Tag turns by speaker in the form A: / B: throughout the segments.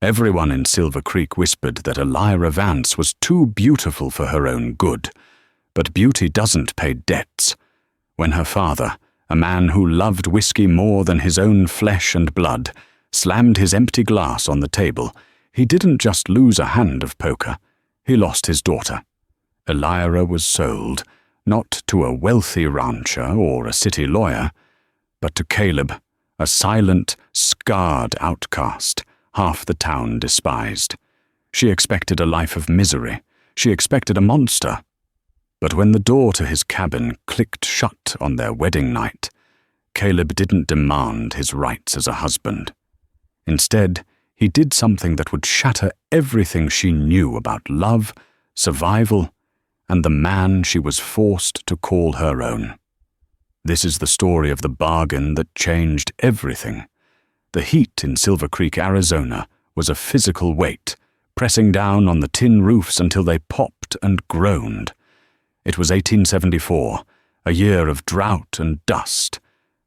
A: Everyone in Silver Creek whispered that Elira Vance was too beautiful for her own good, but beauty doesn't pay debts. When her father, a man who loved whiskey more than his own flesh and blood, slammed his empty glass on the table, he didn't just lose a hand of poker, he lost his daughter. Elira was sold, not to a wealthy rancher or a city lawyer, but to Caleb, a silent, scarred outcast half the town despised. She expected a life of misery. She expected a monster. But when the door to his cabin clicked shut on their wedding night, Caleb didn't demand his rights as a husband. Instead, he did something that would shatter everything she knew about love, survival, and the man she was forced to call her own. This is the story of the bargain that changed everything. The heat in Silver Creek, Arizona, was a physical weight, pressing down on the tin roofs until they popped and groaned. It was 1874, a year of drought and dust,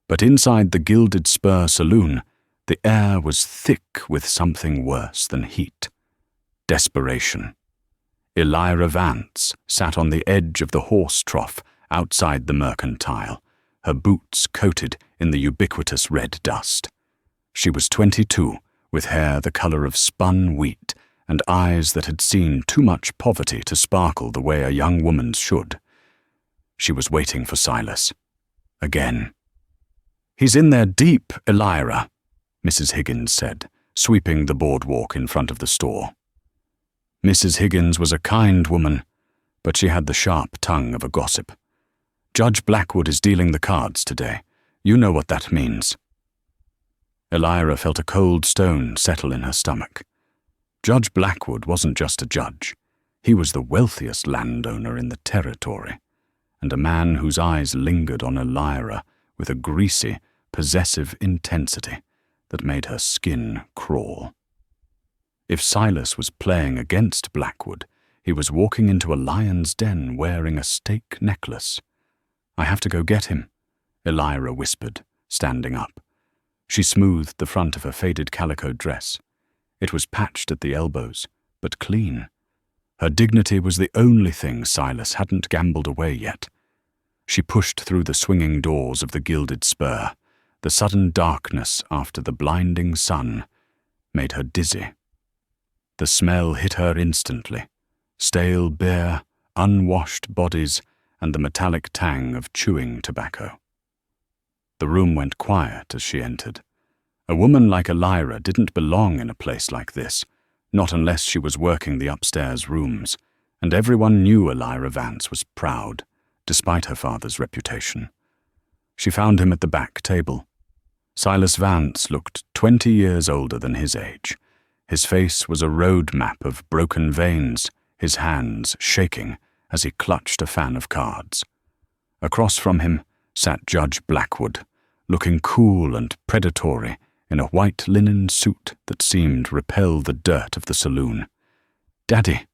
A: but inside the Gilded Spur Saloon, the air was thick with something worse than heat. Desperation. Elira Vance sat on the edge of the horse trough outside the Mercantile, her boots coated in the ubiquitous red dust. She was 22, with hair the color of spun wheat and eyes that had seen too much poverty to sparkle the way a young woman's should. She was waiting for Silas. Again. "He's in there deep, Elira," Mrs. Higgins said, sweeping the boardwalk in front of the store. Mrs. Higgins was a kind woman, but she had the sharp tongue of a gossip. "Judge Blackwood is dealing the cards today. You know what that means." Elira felt a cold stone settle in her stomach. Judge Blackwood wasn't just a judge. He was the wealthiest landowner in the territory, and a man whose eyes lingered on Elira with a greasy, possessive intensity that made her skin crawl. If Silas was playing against Blackwood, he was walking into a lion's den wearing a stake necklace. "I have to go get him," Elira whispered, standing up. She smoothed the front of her faded calico dress. It was patched at the elbows, but clean. Her dignity was the only thing Silas hadn't gambled away yet. She pushed through the swinging doors of the Gilded Spur. The sudden darkness after the blinding sun made her dizzy. The smell hit her instantly. Stale beer, unwashed bodies, and the metallic tang of chewing tobacco. The room went quiet as she entered. A woman like Elira didn't belong in a place like this, not unless she was working the upstairs rooms, and everyone knew Elira Vance was proud, despite her father's reputation. She found him at the back table. Silas Vance looked 20 years older than his age. His face was a road map of broken veins, his hands shaking as he clutched a fan of cards. Across from him sat Judge Blackwood, looking cool and predatory in a white linen suit that seemed to repel the dirt of the saloon. "Daddy,"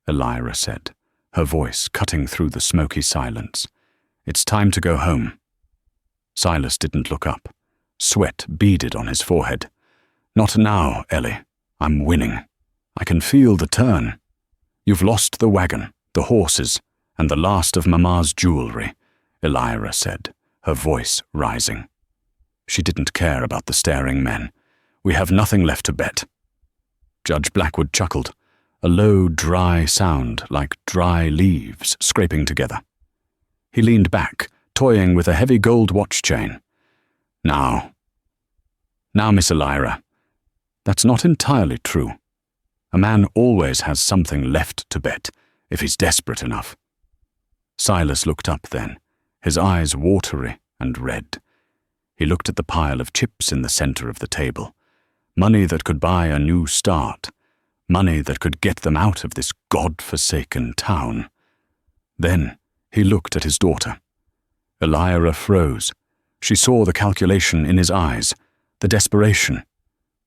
A: Elira said, her voice cutting through the smoky silence. "It's time to go home." Silas didn't look up. Sweat beaded on his forehead. "Not now, Ellie. I'm winning. I can feel the turn. You've lost the wagon, the horses, and the last of Mama's jewelry," Elira said, her voice rising. She didn't care about the staring men. "We have nothing left to bet." Judge Blackwood chuckled, a low, dry sound like dry leaves scraping together. He leaned back, toying with a heavy gold watch chain. Now, Miss Elira, that's not entirely true. A man always has something left to bet, if he's desperate enough." Silas looked up then, his eyes watery and red. He looked at the pile of chips in the center of the table. Money that could buy a new start. Money that could get them out of this God-forsaken town. Then he looked at his daughter. Elira froze. She saw the calculation in his eyes, the desperation.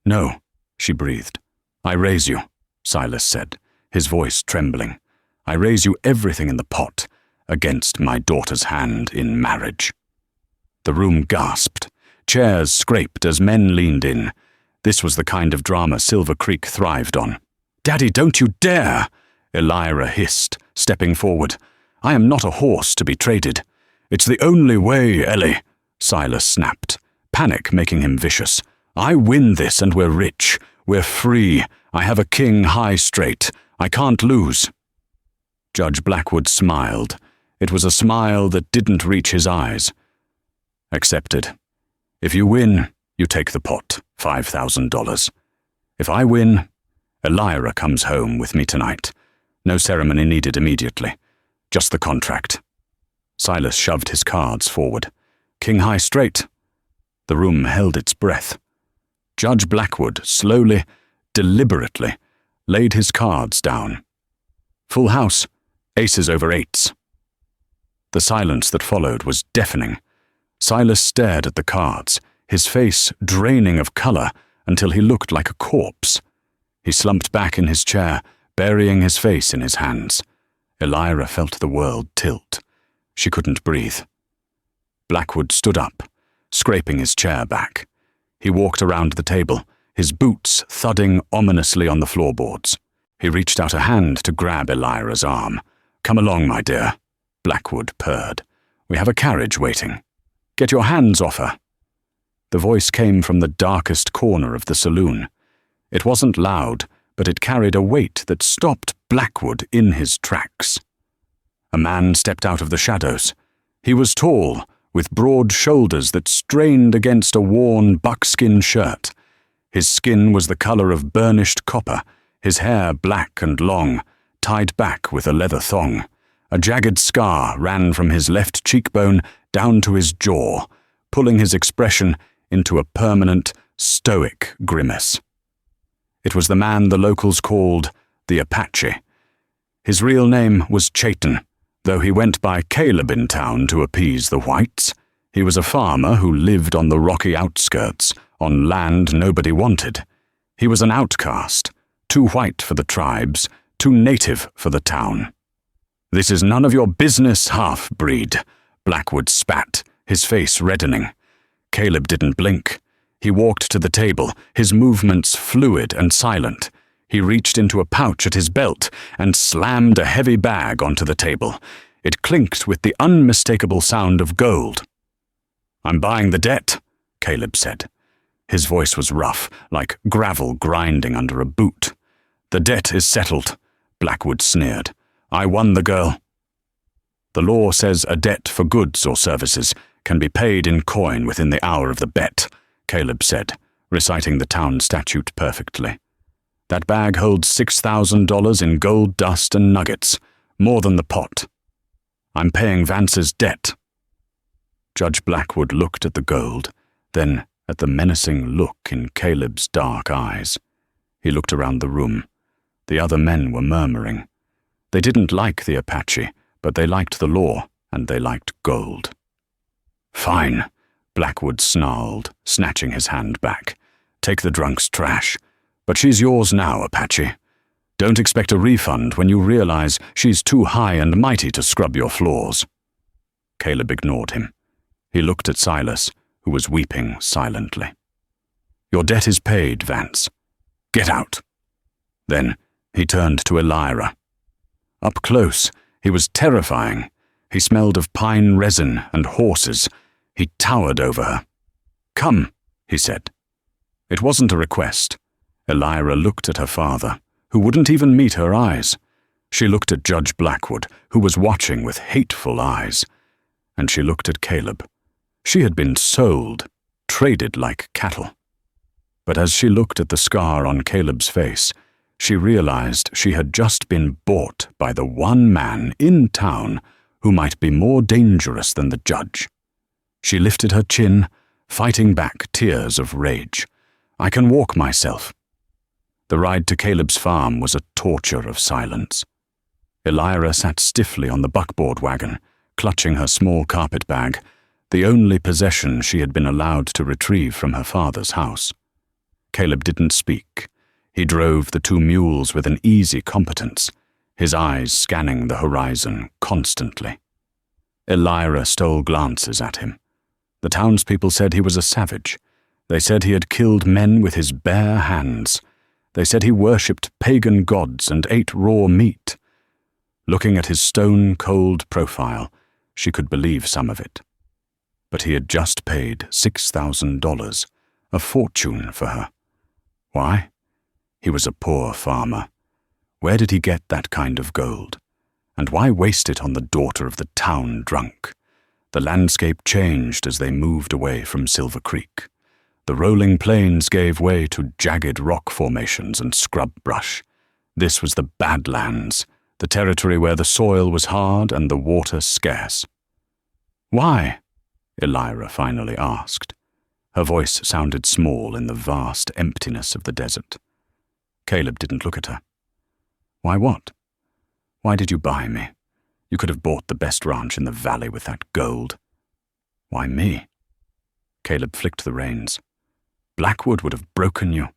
A: "No," she breathed. "I raise you," Silas said, his voice trembling. "I raise you everything in the pot against my daughter's hand in marriage." The room gasped. Chairs scraped as men leaned in. This was the kind of drama Silver Creek thrived on. "Daddy, don't you dare!" Elira hissed, stepping forward. "I am not a horse to be traded." "It's the only way, Ellie," Silas snapped, panic making him vicious. "I win this and we're rich. We're free. I have a king high straight. I can't lose." Judge Blackwood smiled. It was a smile that didn't reach his eyes. "Accepted. If you win, you take the pot, $5,000. If I win, Elira comes home with me tonight. No ceremony needed immediately. Just the contract." Silas shoved his cards forward. "King high straight." The room held its breath. Judge Blackwood slowly, deliberately, laid his cards down. Full house, aces over eights. The silence that followed was deafening. Silas stared at the cards, his face draining of color until he looked like a corpse. He slumped back in his chair, burying his face in his hands. Elira felt the world tilt. She couldn't breathe. Blackwood stood up, scraping his chair back. He walked around the table, his boots thudding ominously on the floorboards. He reached out a hand to grab Elira's arm. "Come along, my dear," Blackwood purred. "We have a carriage waiting. Get your hands off her." The voice came from the darkest corner of the saloon. It wasn't loud, but it carried a weight that stopped Blackwood in his tracks. A man stepped out of the shadows. He was tall, with broad shoulders that strained against a worn buckskin shirt. His skin was the color of burnished copper, his hair black and long, tied back with a leather thong. A jagged scar ran from his left cheekbone down to his jaw, pulling his expression into a permanent, stoic grimace. It was the man the locals called the Apache. His real name was Chayton, though he went by Caleb in town to appease the whites. He was a farmer who lived on the rocky outskirts, on land nobody wanted. He was an outcast, too white for the tribes, too native for the town. "This is none of your business, half-breed," Blackwood spat, his face reddening. Caleb didn't blink. He walked to the table, his movements fluid and silent. He reached into a pouch at his belt and slammed a heavy bag onto the table. It clinked with the unmistakable sound of gold. "I'm buying the debt," Caleb said. His voice was rough, like gravel grinding under a boot. "The debt is settled," Blackwood sneered. "I won the girl." "The law says a debt for goods or services can be paid in coin within the hour of the bet," Caleb said, reciting the town statute perfectly. "That bag holds $6,000 in gold dust and nuggets, more than the pot. I'm paying Vance's debt." Judge Blackwood looked at the gold, then at the menacing look in Caleb's dark eyes. He looked around the room. The other men were murmuring. They didn't like the Apache, but they liked the law, and they liked gold. "Fine," Blackwood snarled, snatching his hand back. "Take the drunk's trash. But she's yours now, Apache. Don't expect a refund when you realize she's too high and mighty to scrub your floors." Caleb ignored him. He looked at Silas, who was weeping silently. "Your debt is paid, Vance. Get out." Then he turned to Elira. Up close, he was terrifying. He smelled of pine resin and horses. He towered over her. "Come," he said. It wasn't a request. Elira looked at her father, who wouldn't even meet her eyes. She looked at Judge Blackwood, who was watching with hateful eyes. And she looked at Caleb. She had been sold, traded like cattle. But as she looked at the scar on Caleb's face, she realized she had just been bought by the one man in town who might be more dangerous than the judge. She lifted her chin, fighting back tears of rage. "I can walk myself." The ride to Caleb's farm was a torture of silence. Elira sat stiffly on the buckboard wagon, clutching her small carpet bag, the only possession she had been allowed to retrieve from her father's house. Caleb didn't speak. He drove the two mules with an easy competence, his eyes scanning the horizon constantly. Elira stole glances at him. The townspeople said he was a savage. They said he had killed men with his bare hands. They said he worshipped pagan gods and ate raw meat. Looking at his stone-cold profile, she could believe some of it. But he had just paid $6,000, a fortune for her. Why? He was a poor farmer. Where did he get that kind of gold? And why waste it on the daughter of the town drunk? The landscape changed as they moved away from Silver Creek. The rolling plains gave way to jagged rock formations and scrub brush. This was the Badlands, the territory where the soil was hard and the water scarce. "Why?" Elira finally asked. Her voice sounded small in the vast emptiness of the desert. Caleb didn't look at her. "Why what? Why did you buy me? You could have bought the best ranch in the valley with that gold." "Why me?" Caleb flicked the reins. "Blackwood would have broken you."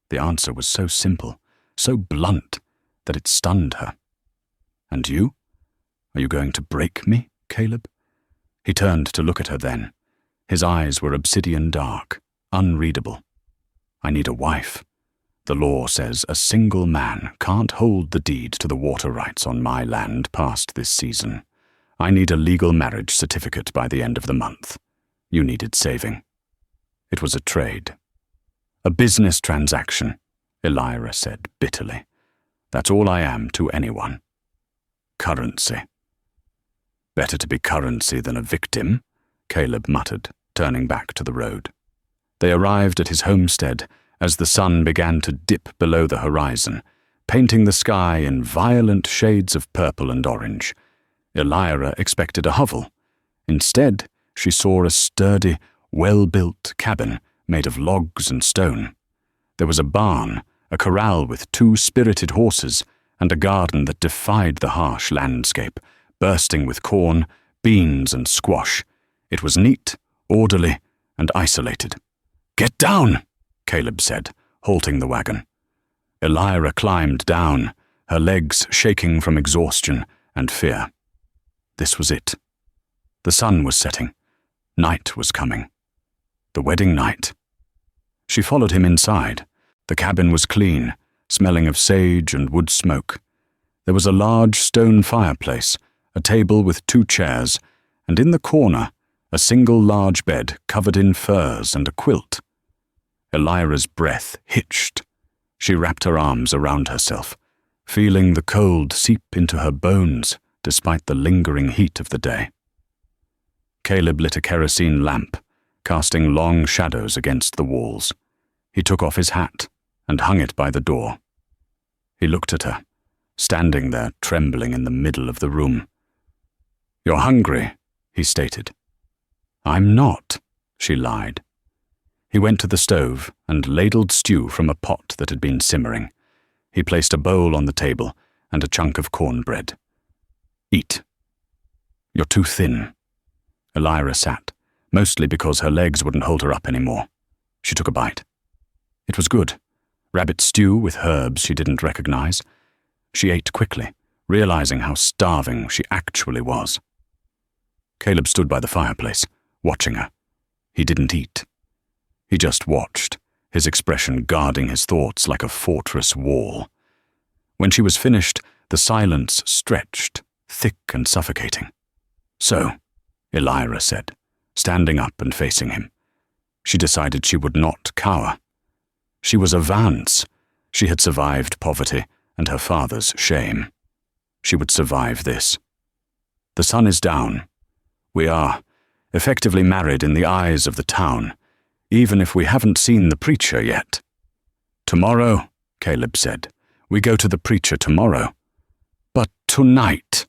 A: The answer was so simple, so blunt, that it stunned her. "And you? Are you going to break me, Caleb?" He turned to look at her then. His eyes were obsidian dark, unreadable. "I need a wife. The law says a single man can't hold the deed to the water rights on my land past this season. I need a legal marriage certificate by the end of the month. You needed saving." It was a trade. "A business transaction," Elira said bitterly. "That's all I am to anyone. Currency." "Better to be currency than a victim," Caleb muttered, turning back to the road. They arrived at his homestead as the sun began to dip below the horizon, painting the sky in violent shades of purple and orange. Elira expected a hovel. Instead, she saw a sturdy, well-built cabin made of logs and stone. There was a barn, a corral with 2 spirited horses, and a garden that defied the harsh landscape, bursting with corn, beans, and squash. It was neat, orderly, and isolated. "Get down!" Caleb said, halting the wagon. Elira climbed down, her legs shaking from exhaustion and fear. This was it. The sun was setting. Night was coming. The wedding night. She followed him inside. The cabin was clean, smelling of sage and wood smoke. There was a large stone fireplace, a table with 2 chairs, and in the corner, a single large bed covered in furs and a quilt. Elira's breath hitched. She wrapped her arms around herself, feeling the cold seep into her bones despite the lingering heat of the day. Caleb lit a kerosene lamp, casting long shadows against the walls. He took off his hat and hung it by the door. He looked at her, standing there trembling in the middle of the room. "You're hungry," he stated. "I'm not," she lied. He went to the stove and ladled stew from a pot that had been simmering. He placed a bowl on the table and a chunk of cornbread. "Eat." "You're too thin." Elira sat, mostly because her legs wouldn't hold her up anymore. She took a bite. It was good. Rabbit stew with herbs she didn't recognize. She ate quickly, realizing how starving she actually was. Caleb stood by the fireplace, watching her. He didn't eat. He just watched, his expression guarding his thoughts like a fortress wall. When she was finished, the silence stretched, thick and suffocating. "So," Elira said, standing up and facing him. She decided she would not cower. She was a Vance. She had survived poverty and her father's shame. She would survive this. "The sun is down. We are effectively married in the eyes of the town, even if we haven't seen the preacher yet." "Tomorrow," Caleb said. "We go to the preacher tomorrow." "But tonight,"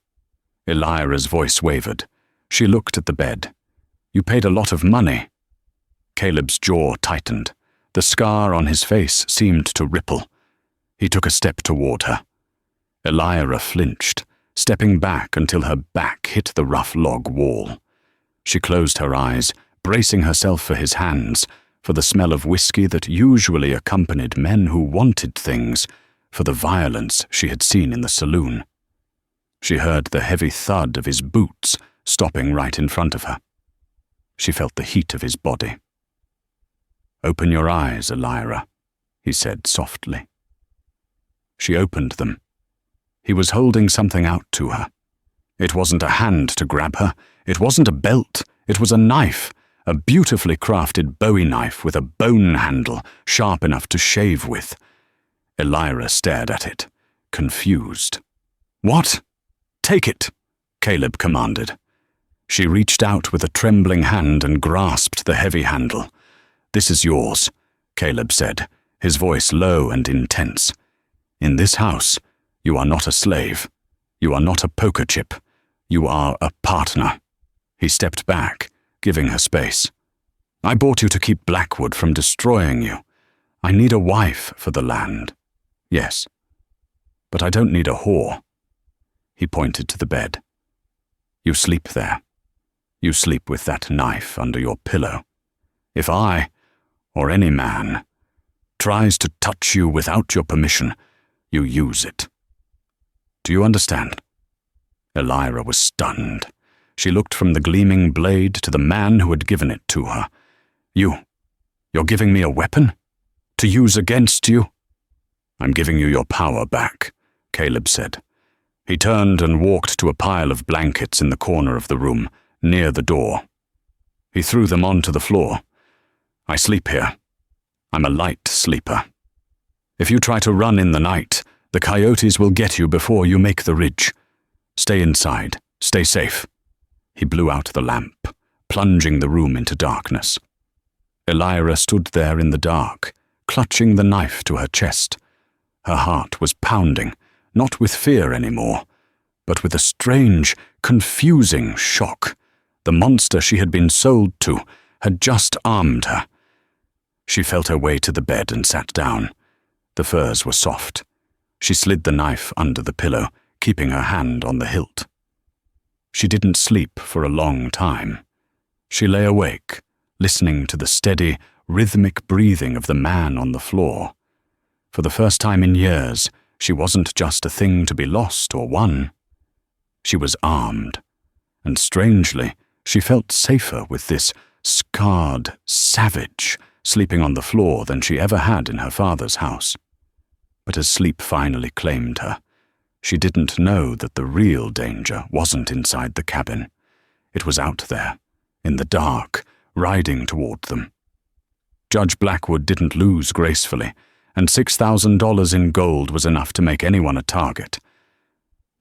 A: Elira's voice wavered. She looked at the bed. "You paid a lot of money." Caleb's jaw tightened. The scar on his face seemed to ripple. He took a step toward her. Elira flinched, stepping back until her back hit the rough log wall. She closed her eyes, bracing herself for his hands, for the smell of whiskey that usually accompanied men who wanted things, for the violence she had seen in the saloon. She heard the heavy thud of his boots stopping right in front of her. She felt the heat of his body. "Open your eyes, Elira," he said softly. She opened them. He was holding something out to her. It wasn't a hand to grab her. It wasn't a belt. It was a knife, a beautifully crafted Bowie knife with a bone handle sharp enough to shave with. Elira stared at it, confused. "What? Take it," Caleb commanded. She reached out with a trembling hand and grasped the heavy handle. "This is yours," Caleb said, his voice low and intense. "In this house, you are not a slave. You are not a poker chip. You are a partner." He stepped back, giving her space. "I bought you to keep Blackwood from destroying you. I need a wife for the land. Yes. But I don't need a whore." He pointed to the bed. "You sleep there. You sleep with that knife under your pillow. If I, or any man, tries to touch you without your permission, you use it. Do you understand?" Elira was stunned. She looked from the gleaming blade to the man who had given it to her. You're giving me a weapon? To use against you?" "I'm giving you your power back," Caleb said. He turned and walked to a pile of blankets in the corner of the room, near the door. He threw them onto the floor. "I sleep here. I'm a light sleeper. If you try to run in the night, the coyotes will get you before you make the ridge. Stay inside. Stay safe." He blew out the lamp, plunging the room into darkness. Elira stood there in the dark, clutching the knife to her chest. Her heart was pounding, not with fear anymore, but with a strange, confusing shock. The monster she had been sold to had just armed her. She felt her way to the bed and sat down. The furs were soft. She slid the knife under the pillow, keeping her hand on the hilt. She didn't sleep for a long time. She lay awake, listening to the steady, rhythmic breathing of the man on the floor. For the first time in years, she wasn't just a thing to be lost or won. She was armed, and strangely, she felt safer with this scarred savage sleeping on the floor than she ever had in her father's house. But as sleep finally claimed her, she didn't know that the real danger wasn't inside the cabin. It was out there, in the dark, riding toward them. Judge Blackwood didn't lose gracefully, and $6,000 in gold was enough to make anyone a target.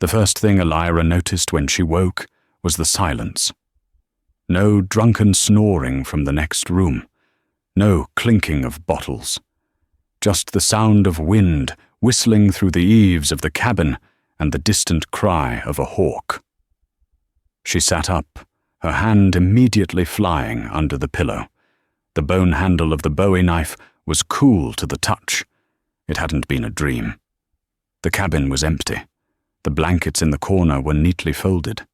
A: The first thing Elira noticed when she woke was the silence. No drunken snoring from the next room, no clinking of bottles. Just the sound of wind whistling through the eaves of the cabin and the distant cry of a hawk. She sat up, her hand immediately flying under the pillow. The bone handle of the Bowie knife was cool to the touch. It hadn't been a dream. The cabin was empty. The blankets in the corner were neatly folded.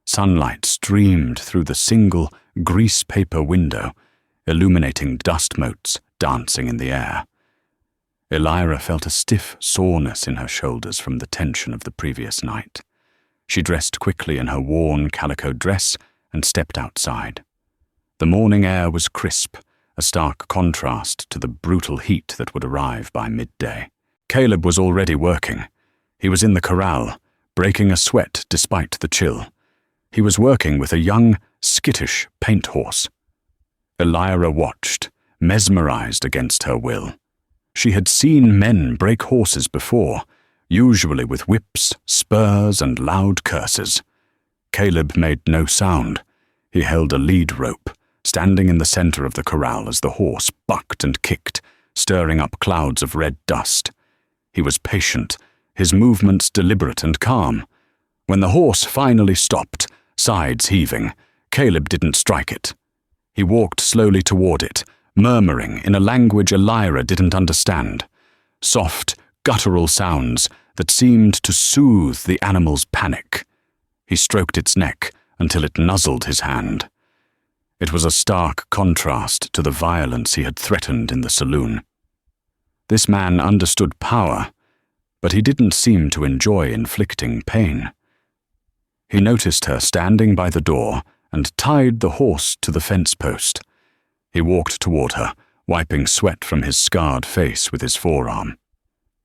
A: Sunlight streamed through the single grease paper window, illuminating dust motes dancing in the air. Elira felt a stiff soreness in her shoulders from the tension of the previous night. She dressed quickly in her worn calico dress and stepped outside. The morning air was crisp, a stark contrast to the brutal heat that would arrive by midday. Caleb was already working. He was in the corral, breaking a sweat despite the chill. He was working with a young, skittish paint horse. Elira watched, mesmerized against her will. She had seen men break horses before, usually with whips, spurs, and loud curses. Caleb made no sound. He held a lead rope, standing in the center of the corral as the horse bucked and kicked, stirring up clouds of red dust. He was patient, his movements deliberate and calm. When the horse finally stopped, sides heaving, Caleb didn't strike it. He walked slowly toward it, murmuring in a language Elira didn't understand. Soft, guttural sounds that seemed to soothe the animal's panic. He stroked its neck until it nuzzled his hand. It was a stark contrast to the violence he had threatened in the saloon. This man understood power, but he didn't seem to enjoy inflicting pain. He noticed her standing by the door and tied the horse to the fence post. He walked toward her, wiping sweat from his scarred face with his forearm.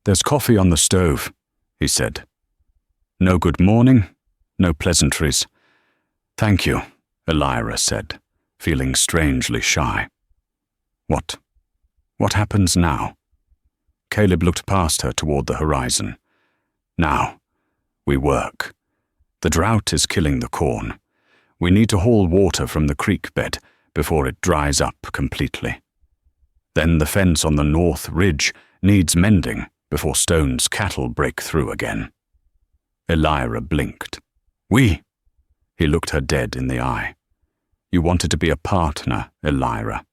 A: "There's coffee on the stove," he said. "No good morning, no pleasantries." "Thank you," Elira said, feeling strangely shy. What happens now?" Caleb looked past her toward the horizon. "Now, we work. The drought is killing the corn. We need to haul water from the creek bed before it dries up completely. Then the fence on the north ridge needs mending before Stone's cattle break through again." Elira blinked. "We?" He looked her dead in the eye. "You wanted to be a partner, Elira.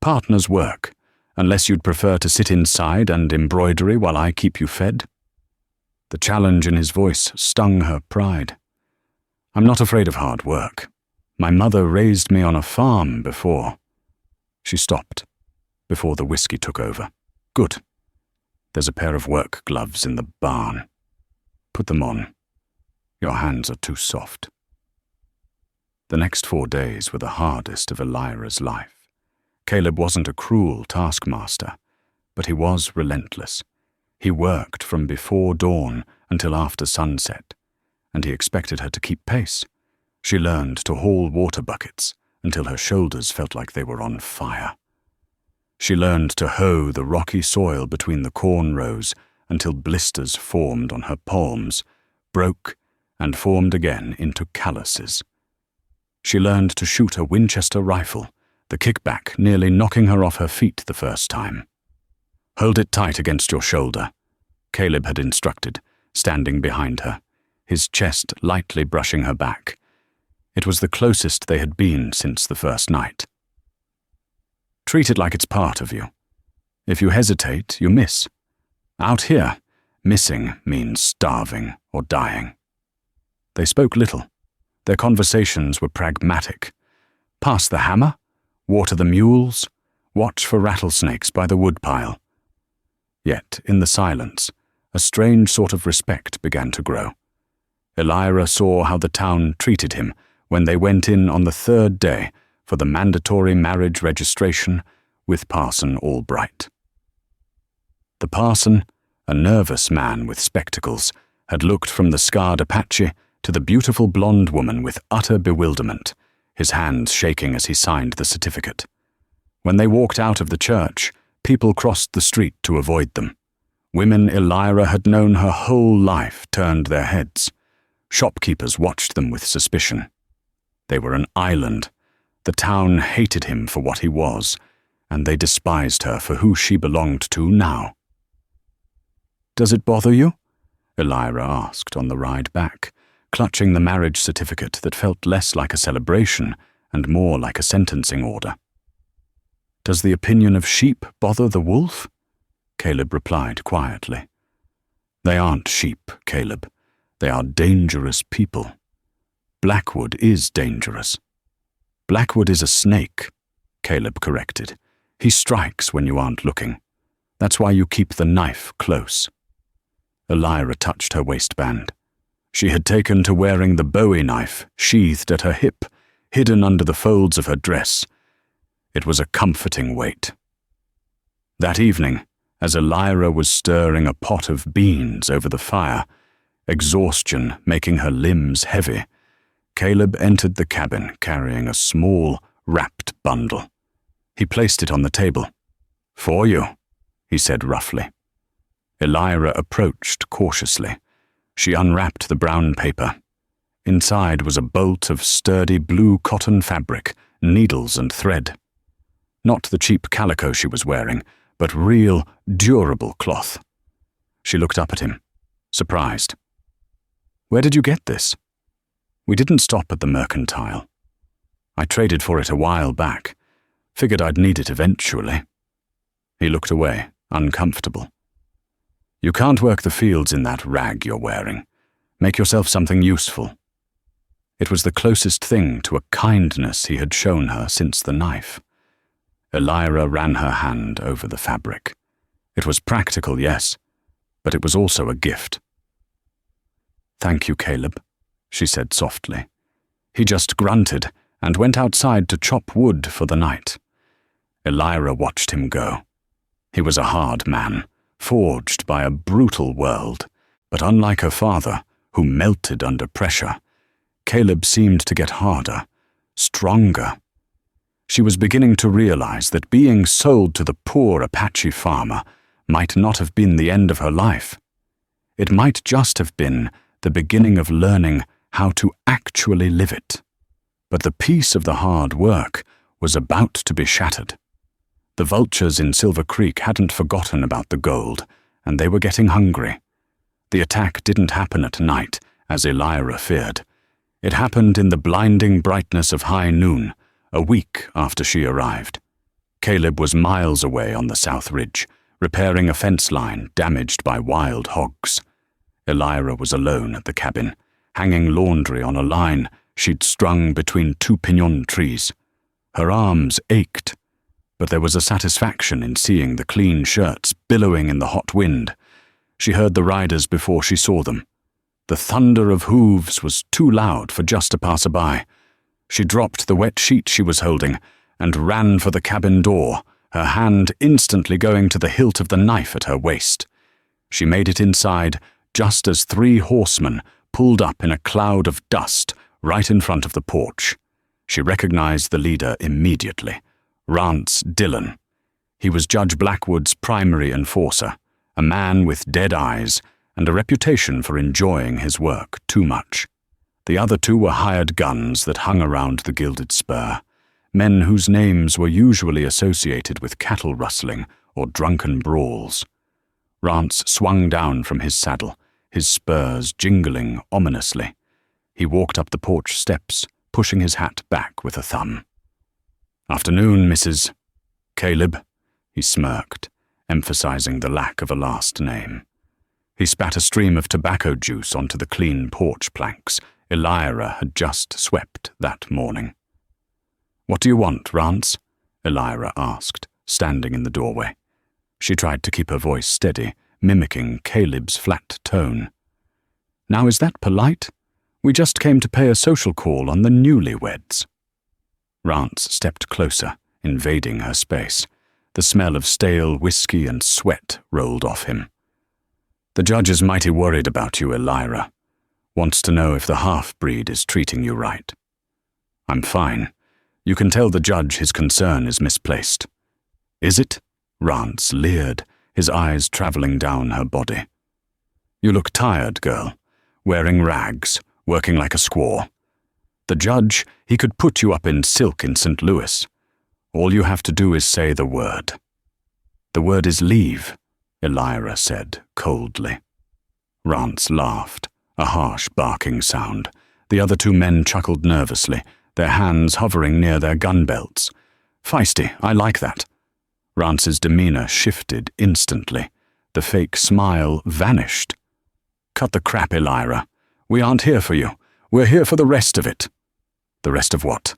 A: Partners work, unless you'd prefer to sit inside and embroidery while I keep you fed." The challenge in his voice stung her pride. "I'm not afraid of hard work. My mother raised me on a farm before." She stopped, before the whiskey took over. "Good. There's a pair of work gloves in the barn. Put them on. Your hands are too soft." The next 4 days were the hardest of Elira's life. Caleb wasn't a cruel taskmaster, but he was relentless. He worked from before dawn until after sunset, and he expected her to keep pace. She learned to haul water buckets until her shoulders felt like they were on fire. She learned to hoe the rocky soil between the corn rows until blisters formed on her palms, broke, and formed again into calluses. She learned to shoot a Winchester rifle, the kickback nearly knocking her off her feet the first time. "Hold it tight against your shoulder," Caleb had instructed, standing behind her, his chest lightly brushing her back. It was the closest they had been since the first night. "Treat it like it's part of you. If you hesitate, you miss. Out here, missing means starving or dying." They spoke little. Their conversations were pragmatic. Pass the hammer, water the mules, watch for rattlesnakes by the woodpile. Yet, in the silence, a strange sort of respect began to grow. Elira saw how the town treated him when they went in on the 3rd day for the mandatory marriage registration with Parson Albright. The parson, a nervous man with spectacles, had looked from the scarred Apache to the beautiful blonde woman with utter bewilderment, his hands shaking as he signed the certificate. When they walked out of the church, people crossed the street to avoid them. Women Elira had known her whole life turned their heads. Shopkeepers watched them with suspicion. They were an island. The town hated him for what he was, and they despised her for who she belonged to now. "Does it bother you?" Elira asked on the ride back, clutching the marriage certificate that felt less like a celebration and more like a sentencing order. "Does the opinion of sheep bother the wolf?" Caleb replied quietly. "They aren't sheep, Caleb. They are dangerous people. Blackwood is dangerous." "Blackwood is a snake," Caleb corrected. "He strikes when you aren't looking. That's why you keep the knife close." Elira touched her waistband. She had taken to wearing the Bowie knife sheathed at her hip, hidden under the folds of her dress. It was a comforting weight. That evening, as Elira was stirring a pot of beans over the fire, exhaustion making her limbs heavy, Caleb entered the cabin carrying a small, wrapped bundle. He placed it on the table. "For you," he said roughly. Elira approached cautiously. She unwrapped the brown paper. Inside was a bolt of sturdy blue cotton fabric, needles and thread. Not the cheap calico she was wearing, but real, durable cloth. She looked up at him, surprised. "Where did you get this?" "We didn't stop at the mercantile. I traded for it a while back. Figured I'd need it eventually." He looked away, uncomfortable. "You can't work the fields in that rag you're wearing. Make yourself something useful." It was the closest thing to a kindness he had shown her since the knife. Elira ran her hand over the fabric. It was practical, yes, but it was also a gift. "Thank you, Caleb," she said softly. He just grunted and went outside to chop wood for the night. Elira watched him go. He was a hard man, forged by a brutal world, but unlike her father, who melted under pressure, Caleb seemed to get harder, stronger. She was beginning to realize that being sold to the poor Apache farmer might not have been the end of her life. It might just have been the beginning of learning how to actually live it. But the peace of the hard work was about to be shattered. The vultures in Silver Creek hadn't forgotten about the gold, and they were getting hungry. The attack didn't happen at night, as Elira feared. It happened in the blinding brightness of high noon, a week after she arrived. Caleb was miles away on the South Ridge, repairing a fence line damaged by wild hogs. Elira was alone at the cabin, hanging laundry on a line she'd strung between two piñon trees. Her arms ached, but there was a satisfaction in seeing the clean shirts billowing in the hot wind. She heard the riders before she saw them. The thunder of hooves was too loud for just a passerby. She dropped the wet sheet she was holding and ran for the cabin door, her hand instantly going to the hilt of the knife at her waist. She made it inside just as 3 horsemen pulled up in a cloud of dust right in front of the porch. She recognized the leader immediately, Rance Dillon. He was Judge Blackwood's primary enforcer, a man with dead eyes and a reputation for enjoying his work too much. The other 2 were hired guns that hung around the Gilded Spur, men whose names were usually associated with cattle rustling or drunken brawls. Rance swung down from his saddle, his spurs jingling ominously. He walked up the porch steps, pushing his hat back with a thumb. "Afternoon, Mrs. Caleb," he smirked, emphasizing the lack of a last name. He spat a stream of tobacco juice onto the clean porch planks Elira had just swept that morning. "What do you want, Rance?" Elira asked, standing in the doorway. She tried to keep her voice steady, mimicking Caleb's flat tone. "Now is that polite? We just came to pay a social call on the newlyweds." Rance stepped closer, invading her space. The smell of stale whiskey and sweat rolled off him. "The judge is mighty worried about you, Elira. Wants to know if the half-breed is treating you right." "I'm fine. You can tell the judge his concern is misplaced." "Is it?" Rance leered, his eyes traveling down her body. "You look tired, girl. Wearing rags, working like a squaw. The judge, he could put you up in silk in St. Louis. All you have to do is say the word." "The word is leave," Elira said coldly. Rance laughed, a harsh barking sound. The other 2 men chuckled nervously, their hands hovering near their gun belts. "Feisty, I like that." Rance's demeanor shifted instantly. The fake smile vanished. "Cut the crap, Elira. We aren't here for you. We're here for the rest of it." "The rest of what?"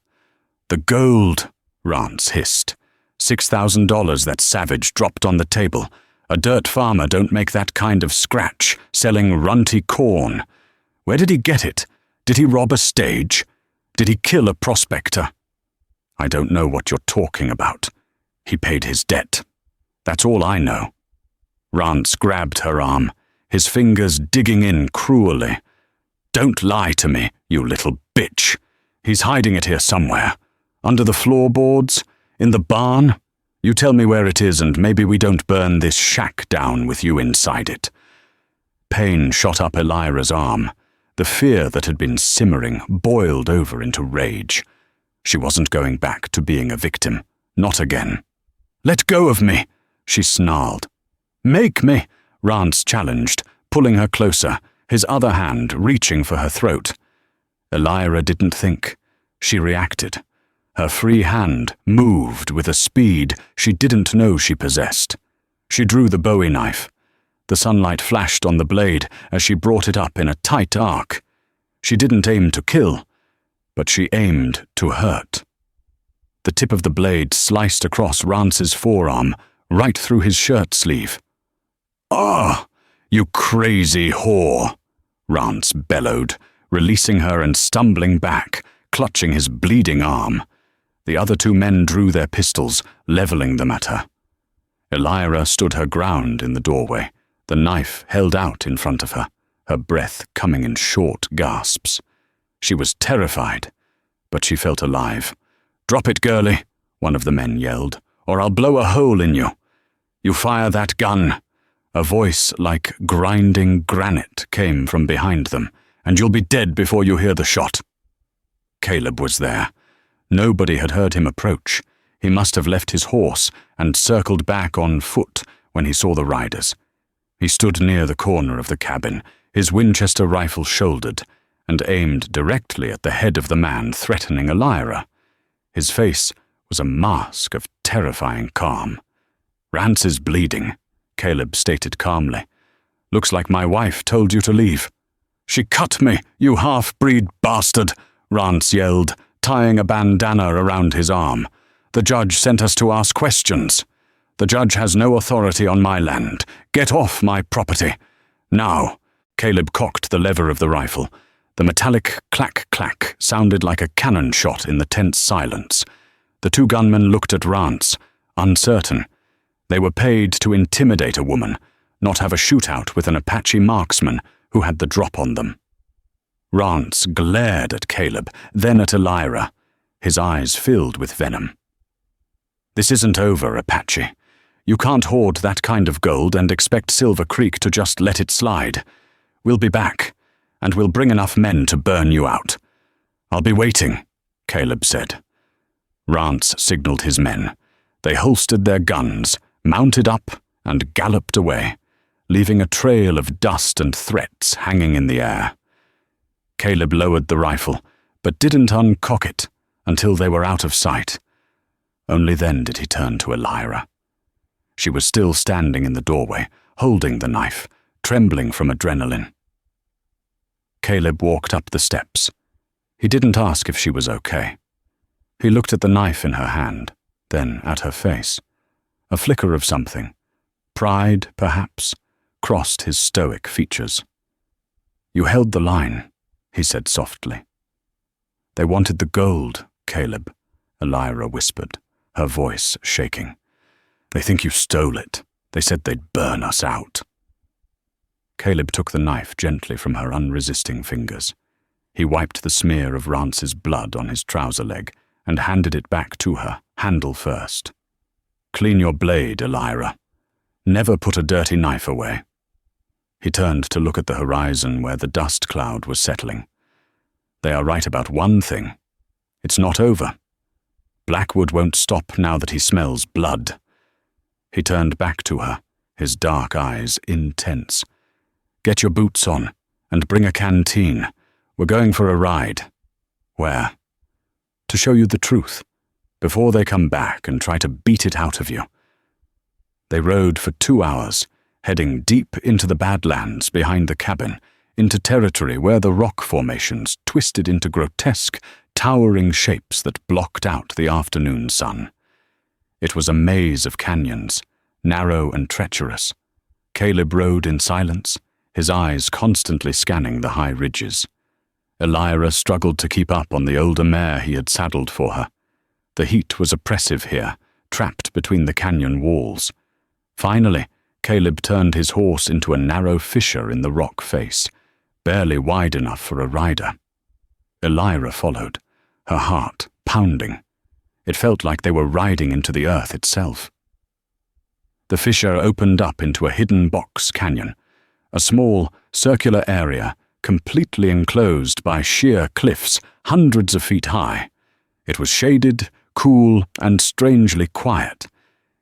A: "The gold," Rance hissed. $6,000 that savage dropped on the table. A dirt farmer don't make that kind of scratch, selling runty corn. Where did he get it? Did he rob a stage? Did he kill a prospector? "I don't know what you're talking about. He paid his debt. That's all I know." Rance grabbed her arm, his fingers digging in cruelly. "Don't lie to me, you little bitch. He's hiding it here somewhere. Under the floorboards? In the barn? You tell me where it is and maybe we don't burn this shack down with you inside it." Pain shot up Elira's arm. The fear that had been simmering boiled over into rage. She wasn't going back to being a victim. Not again. "Let go of me," she snarled. "Make me," Rance challenged, pulling her closer, his other hand reaching for her throat. Elira didn't think. She reacted. Her free hand moved with a speed she didn't know she possessed. She drew the Bowie knife. The sunlight flashed on the blade as she brought it up in a tight arc. She didn't aim to kill, but she aimed to hurt. The tip of the blade sliced across Rance's forearm, right through his shirt sleeve. "Ah, you crazy whore!" Rance bellowed, releasing her and stumbling back, clutching his bleeding arm. The other 2 men drew their pistols, leveling them at her. Elira stood her ground in the doorway, the knife held out in front of her, her breath coming in short gasps. She was terrified, but she felt alive. "Drop it, girlie," one of the men yelled, "or I'll blow a hole in you. You fire that gun." A voice like grinding granite came from behind them, "and you'll be dead before you hear the shot." Caleb was there. Nobody had heard him approach. He must have left his horse and circled back on foot when he saw the riders. He stood near the corner of the cabin, his Winchester rifle shouldered, and aimed directly at the head of the man threatening Elira. His face was a mask of terrifying calm. "Rance is bleeding," Caleb stated calmly. "Looks like my wife told you to leave." "She cut me, you half-breed bastard," Rance yelled, tying a bandana around his arm. "The judge sent us to ask questions. The judge has no authority on my land. Get off my property. Now." Caleb cocked the lever of the rifle. The metallic clack-clack sounded like a cannon shot in the tense silence. The 2 gunmen looked at Rance, uncertain. They were paid to intimidate a woman, not have a shootout with an Apache marksman who had the drop on them. Rance glared at Caleb, then at Elira, his eyes filled with venom. "This isn't over, Apache. You can't hoard that kind of gold and expect Silver Creek to just let it slide. We'll be back, and we'll bring enough men to burn you out." "I'll be waiting," Caleb said. Rance signaled his men. They holstered their guns, mounted up, and galloped away, leaving a trail of dust and threats hanging in the air. Caleb lowered the rifle, but didn't uncock it until they were out of sight. Only then did he turn to Elira. She was still standing in the doorway, holding the knife, trembling from adrenaline. Caleb walked up the steps. He didn't ask if she was okay. He looked at the knife in her hand, then at her face. A flicker of something, pride perhaps, crossed his stoic features. "You held the line," he said softly. "They wanted the gold, Caleb," Elira whispered, her voice shaking. "They think you stole it. They said they'd burn us out." Caleb took the knife gently from her unresisting fingers. He wiped the smear of Rance's blood on his trouser leg and handed it back to her, handle first. "Clean your blade, Elira. Never put a dirty knife away." He turned to look at the horizon where the dust cloud was settling. "They are right about one thing. It's not over. Blackwood won't stop now that he smells blood." He turned back to her, his dark eyes intense. "Get your boots on, and bring a canteen. We're going for a ride." "Where?" "To show you the truth, before they come back and try to beat it out of you." They rode for 2 hours, heading deep into the Badlands behind the cabin, into territory where the rock formations twisted into grotesque, towering shapes that blocked out the afternoon sun. It was a maze of canyons, narrow and treacherous. Caleb rode in silence, his eyes constantly scanning the high ridges. Elira struggled to keep up on the older mare he had saddled for her. The heat was oppressive here, trapped between the canyon walls. Finally, Caleb turned his horse into a narrow fissure in the rock face, barely wide enough for a rider. Elira followed, her heart pounding. It felt like they were riding into the earth itself. The fissure opened up into a hidden box canyon, a small, circular area completely enclosed by sheer cliffs hundreds of feet high. It was shaded, cool, and strangely quiet.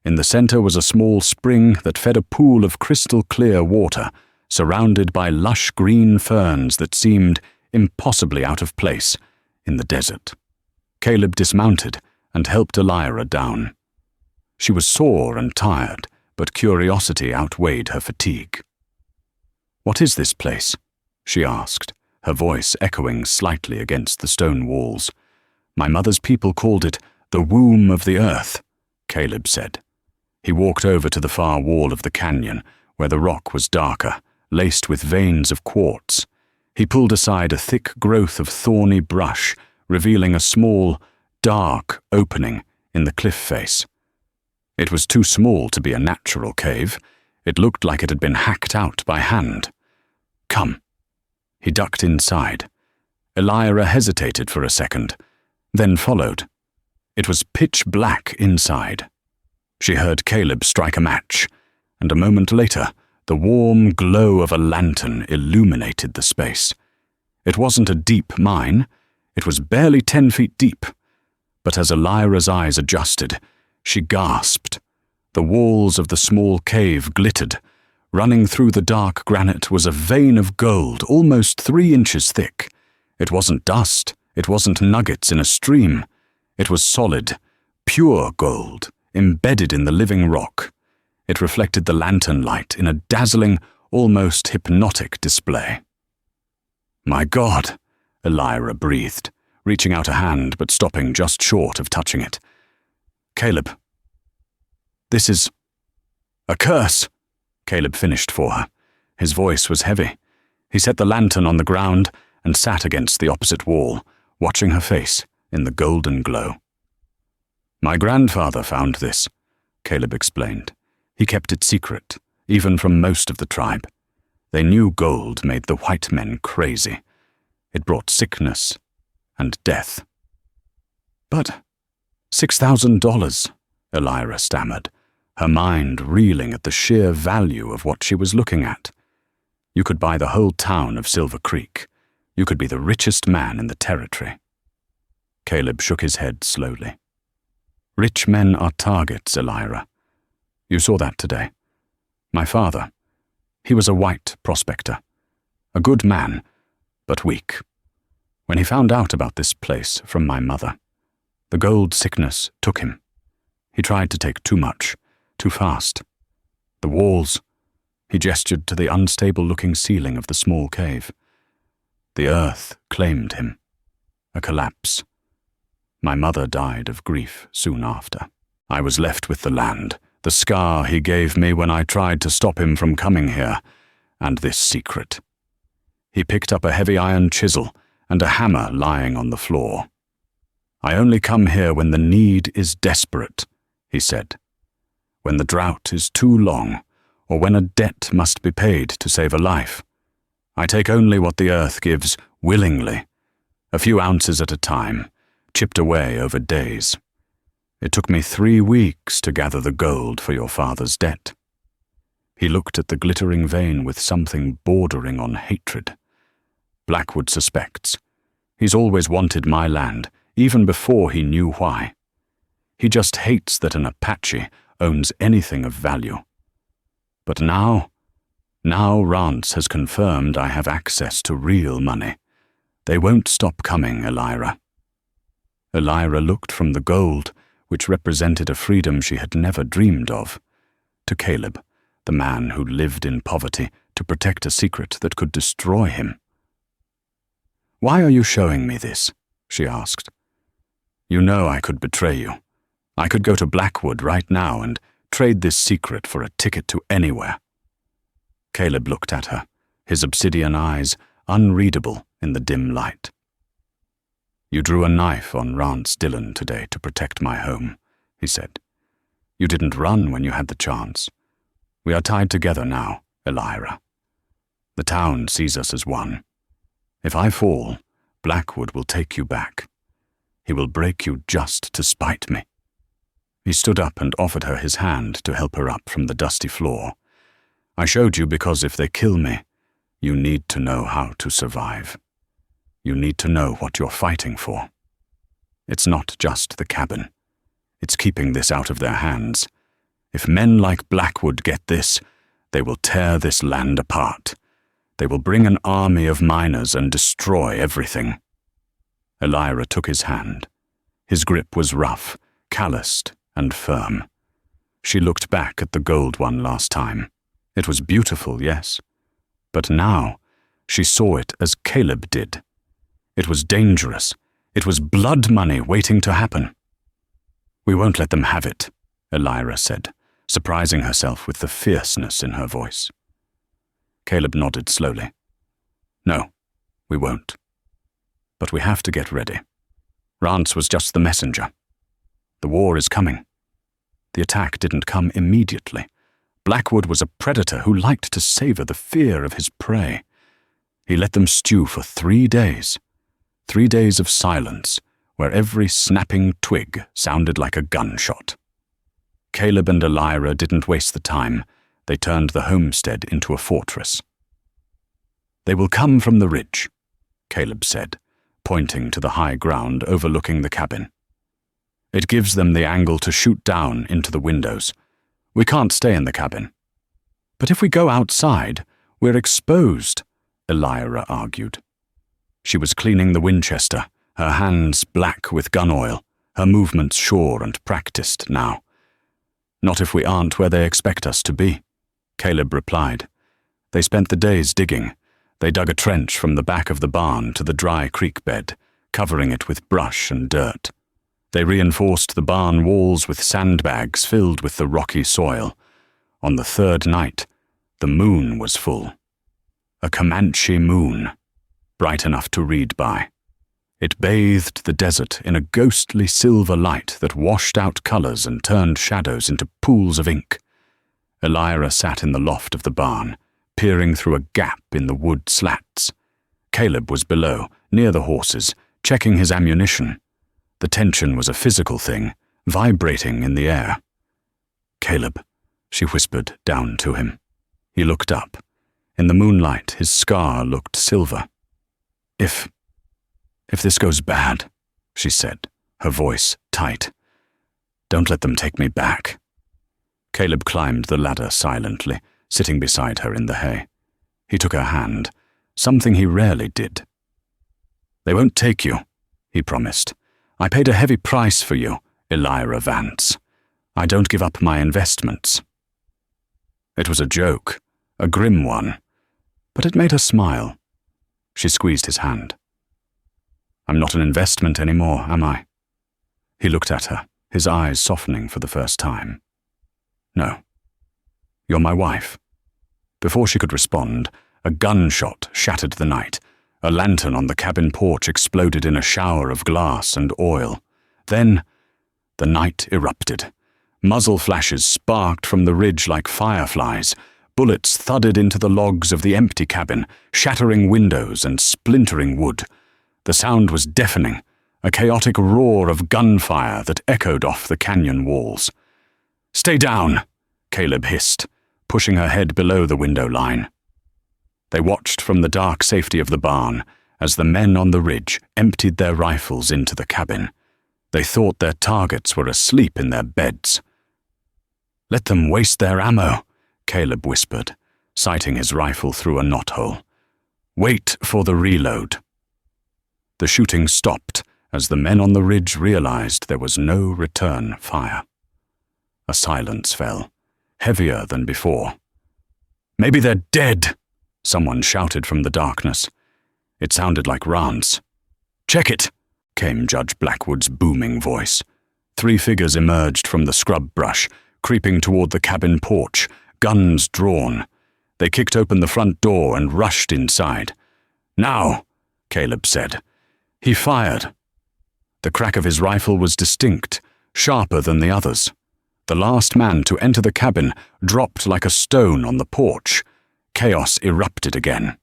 A: In the center was a small spring that fed a pool of crystal-clear water, surrounded by lush green ferns that seemed impossibly out of place in the desert. Caleb dismounted and helped Elira down. She was sore and tired, but curiosity outweighed her fatigue. "What is this place?" she asked, her voice echoing slightly against the stone walls. "My mother's people called it the womb of the earth," Caleb said. He walked over to the far wall of the canyon, where the rock was darker, laced with veins of quartz. He pulled aside a thick growth of thorny brush, revealing a small, dark opening in the cliff face. It was too small to be a natural cave. It looked like it had been hacked out by hand. "Come." He ducked inside. Elira hesitated for a second, then followed. It was pitch black inside. She heard Caleb strike a match, and a moment later, the warm glow of a lantern illuminated the space. It wasn't a deep mine. It was barely 10 feet deep. But as Elira's eyes adjusted, she gasped. The walls of the small cave glittered. Running through the dark granite was a vein of gold, almost 3 inches thick. It wasn't dust. It wasn't nuggets in a stream. It was solid, pure gold, embedded in the living rock. It reflected the lantern light in a dazzling, almost hypnotic display. "My God," Elira breathed, reaching out a hand but stopping just short of touching it. "Caleb, this is a curse," Caleb finished for her. His voice was heavy. He set the lantern on the ground and sat against the opposite wall, watching her face in the golden glow. "My grandfather found this," Caleb explained. "He kept it secret, even from most of the tribe. They knew gold made the white men crazy. It brought sickness and death." "But $6,000, Elira stammered, her mind reeling at the sheer value of what she was looking at. "You could buy the whole town of Silver Creek. You could be the richest man in the territory." Caleb shook his head slowly. "Rich men are targets, Elira. You saw that today. My father, he was a white prospector. A good man, but weak. When he found out about this place from my mother, the gold sickness took him. He tried to take too much, too fast. The walls," he gestured to the unstable-looking ceiling of the small cave. "The earth claimed him. A collapse. My mother died of grief soon after. I was left with the land, the scar he gave me when I tried to stop him from coming here, and this secret." He picked up a heavy iron chisel and a hammer lying on the floor. "I only come here when the need is desperate," he said. "When the drought is too long, or when a debt must be paid to save a life. I take only what the earth gives willingly, a few ounces at a time, chipped away over days. It took me 3 weeks to gather the gold for your father's debt." He looked at the glittering vein with something bordering on hatred. "Blackwood suspects. He's always wanted my land, even before he knew why. He just hates that an Apache owns anything of value. But now Rance has confirmed I have access to real money. They won't stop coming, Elira." Elira looked from the gold, which represented a freedom she had never dreamed of, to Caleb, the man who lived in poverty to protect a secret that could destroy him. "Why are you showing me this?" she asked. "You know I could betray you. I could go to Blackwood right now and trade this secret for a ticket to anywhere." Caleb looked at her, his obsidian eyes unreadable in the dim light. "You drew a knife on Rance Dillon today to protect my home," he said. "You didn't run when you had the chance. We are tied together now, Elira. The town sees us as one. If I fall, Blackwood will take you back. He will break you just to spite me." He stood up and offered her his hand to help her up from the dusty floor. "I showed you because if they kill me, you need to know how to survive. You need to know what you're fighting for. It's not just the cabin. It's keeping this out of their hands. If men like Blackwood get this, they will tear this land apart. They will bring an army of miners and destroy everything." Elira took his hand. His grip was rough, calloused, and firm. She looked back at the gold one last time. It was beautiful, yes, but now she saw it as Caleb did. It was dangerous. It was blood money waiting to happen. "We won't let them have it," Elira said, surprising herself with the fierceness in her voice. Caleb nodded slowly. "No, we won't. But we have to get ready. Rance was just the messenger. The war is coming. The attack didn't come immediately. Blackwood was a predator who liked to savor the fear of his prey. He let them stew for 3 days. 3 days of silence, where every snapping twig sounded like a gunshot. Caleb and Elira didn't waste the time. They turned the homestead into a fortress. "They will come from the ridge," Caleb said, pointing to the high ground overlooking the cabin. "It gives them the angle to shoot down into the windows. We can't stay in the cabin." "But if we go outside, we're exposed," Elira argued. She was cleaning the Winchester, her hands black with gun oil, her movements sure and practiced now. "Not if we aren't where they expect us to be," Caleb replied. They spent the days digging. They dug a trench from the back of the barn to the dry creek bed, covering it with brush and dirt. They reinforced the barn walls with sandbags filled with the rocky soil. On the 3rd night, the moon was full. A Comanche moon, bright enough to read by. It bathed the desert in a ghostly silver light that washed out colors and turned shadows into pools of ink. Elira sat in the loft of the barn, peering through a gap in the wood slats. Caleb was below, near the horses, checking his ammunition. The tension was a physical thing, vibrating in the air. "Caleb," she whispered down to him. He looked up. In the moonlight, his scar looked silver. If this goes bad," she said, her voice tight. "Don't let them take me back." Caleb climbed the ladder silently, sitting beside her in the hay. He took her hand, something he rarely did. "They won't take you," he promised. "I paid a heavy price for you, Elira Vance. I don't give up my investments." It was a joke, a grim one, but it made her smile. She squeezed his hand. "I'm not an investment anymore, am I?" He looked at her, his eyes softening for the first time. "No. You're my wife." Before she could respond, a gunshot shattered the night. A lantern on the cabin porch exploded in a shower of glass and oil. Then, the night erupted. Muzzle flashes sparked from the ridge like fireflies. Bullets thudded into the logs of the empty cabin, shattering windows and splintering wood. The sound was deafening, a chaotic roar of gunfire that echoed off the canyon walls. "Stay down," Caleb hissed, pushing her head below the window line. They watched from the dark safety of the barn as the men on the ridge emptied their rifles into the cabin. They thought their targets were asleep in their beds. "Let them waste their ammo," Caleb whispered, sighting his rifle through a knothole. "Wait for the reload." The shooting stopped as the men on the ridge realized there was no return fire. A silence fell, heavier than before. "Maybe they're dead," someone shouted from the darkness. It sounded like Rance. "Check it," came Judge Blackwood's booming voice. 3 figures emerged from the scrub brush, creeping toward the cabin porch, guns drawn. They kicked open the front door and rushed inside. "Now," Caleb said. He fired. The crack of his rifle was distinct, sharper than the others. The last man to enter the cabin dropped like a stone on the porch. Chaos erupted again.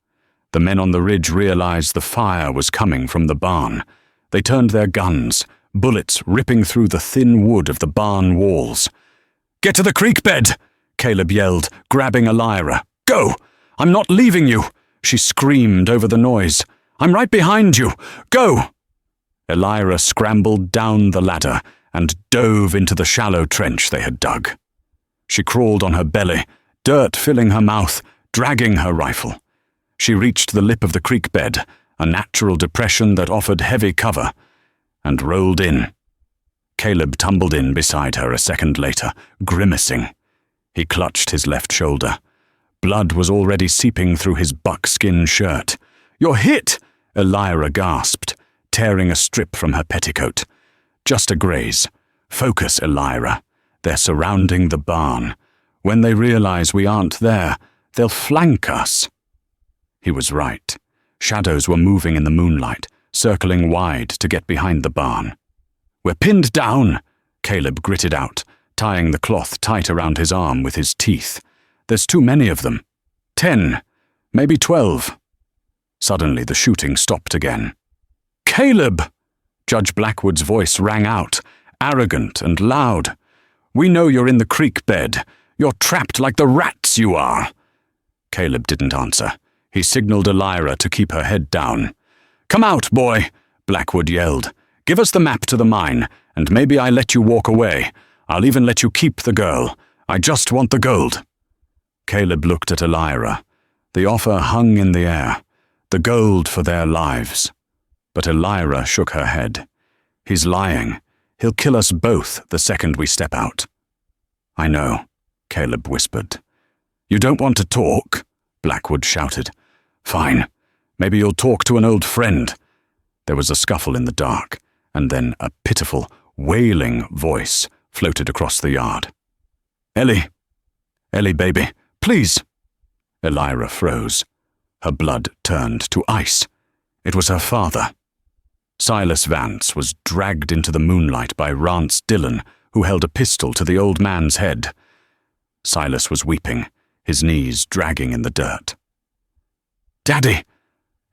A: The men on the ridge realized the fire was coming from the barn. They turned their guns, bullets ripping through the thin wood of the barn walls. "Get to the creek bed!" Caleb yelled, grabbing Elira. "Go! I'm not leaving you!" she screamed over the noise. "I'm right behind you! Go!" Elira scrambled down the ladder and dove into the shallow trench they had dug. She crawled on her belly, dirt filling her mouth, dragging her rifle. She reached the lip of the creek bed, a natural depression that offered heavy cover, and rolled in. Caleb tumbled in beside her a second later, grimacing. He clutched his left shoulder. Blood was already seeping through his buckskin shirt. "You're hit!" Elira gasped, tearing a strip from her petticoat. "Just a graze. Focus, Elira. They're surrounding the barn. When they realize we aren't there, they'll flank us." He was right. Shadows were moving in the moonlight, circling wide to get behind the barn. "We're pinned down," Caleb gritted out, tying the cloth tight around his arm with his teeth. "There's too many of them. 10, maybe 12. Suddenly the shooting stopped again. "Caleb!" Judge Blackwood's voice rang out, arrogant and loud. "We know you're in the creek bed. You're trapped like the rats you are." Caleb didn't answer. He signaled Elira to keep her head down. "Come out, boy," Blackwood yelled. "Give us the map to the mine, and maybe I let you walk away. I'll even let you keep the girl. I just want the gold." Caleb looked at Elira. The offer hung in the air, the gold for their lives. But Elira shook her head. "He's lying. He'll kill us both the second we step out." "I know," Caleb whispered. "You don't want to talk?" Blackwood shouted. "Fine. Maybe you'll talk to an old friend." There was a scuffle in the dark, and then a pitiful, wailing voice floated across the yard. "Ellie! Ellie, baby, please!" Elira froze. Her blood turned to ice. It was her father. Silas Vance was dragged into the moonlight by Rance Dillon, who held a pistol to the old man's head. Silas was weeping, his knees dragging in the dirt. "Daddy!"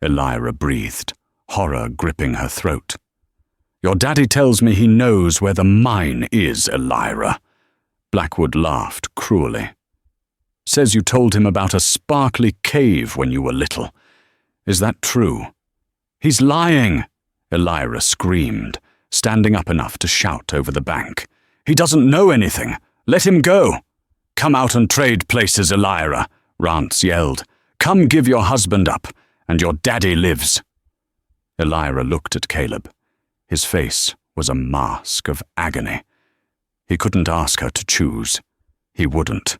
A: Elira breathed, horror gripping her throat. "Your daddy tells me he knows where the mine is, Elira." Blackwood laughed cruelly. "Says you told him about a sparkly cave when you were little. Is that true?" "He's lying!" Elira screamed, standing up enough to shout over the bank. "He doesn't know anything. Let him go." "Come out and trade places, Elira," Rance yelled. "Come give your husband up, and your daddy lives." Elira looked at Caleb. His face was a mask of agony. He couldn't ask her to choose. He wouldn't.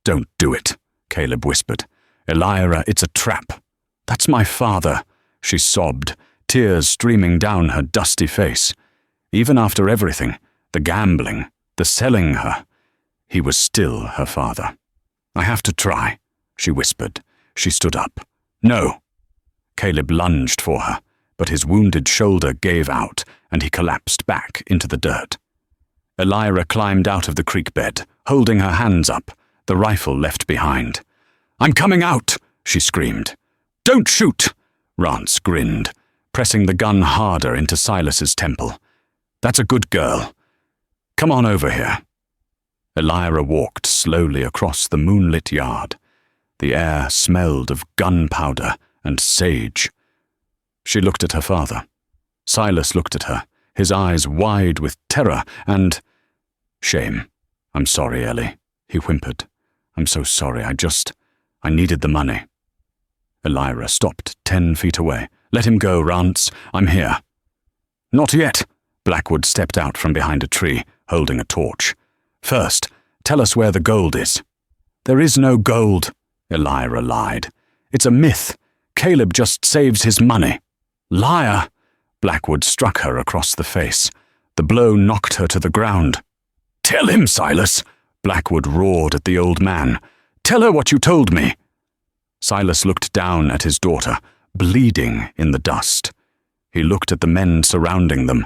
A: "Don't do it," Caleb whispered. "Elira, it's a trap." "That's my father," she sobbed, tears streaming down her dusty face. Even after everything, the gambling, the selling her, he was still her father. "I have to try," she whispered. She stood up. "No." Caleb lunged for her, but his wounded shoulder gave out, and he collapsed back into the dirt. Elira climbed out of the creek bed, holding her hands up, the rifle left behind. "I'm coming out," she screamed. "Don't shoot!" Rance grinned, pressing the gun harder into Silas's temple. "That's a good girl. Come on over here." Elira walked slowly across the moonlit yard. The air smelled of gunpowder and sage. She looked at her father. Silas looked at her, his eyes wide with terror and shame. "I'm sorry, Ellie," he whimpered. "I'm so sorry. I needed the money." Elira stopped 10 feet away. "Let him go, Rance. I'm here." "Not yet." Blackwood stepped out from behind a tree, holding a torch. "First, tell us where the gold is." "There is no gold," Elira lied. "It's a myth. Caleb just saves his money." "Liar!" Blackwood struck her across the face. The blow knocked her to the ground. "Tell him, Silas!" Blackwood roared at the old man. "Tell her what you told me." Silas looked down at his daughter, bleeding in the dust. He looked at the men surrounding them.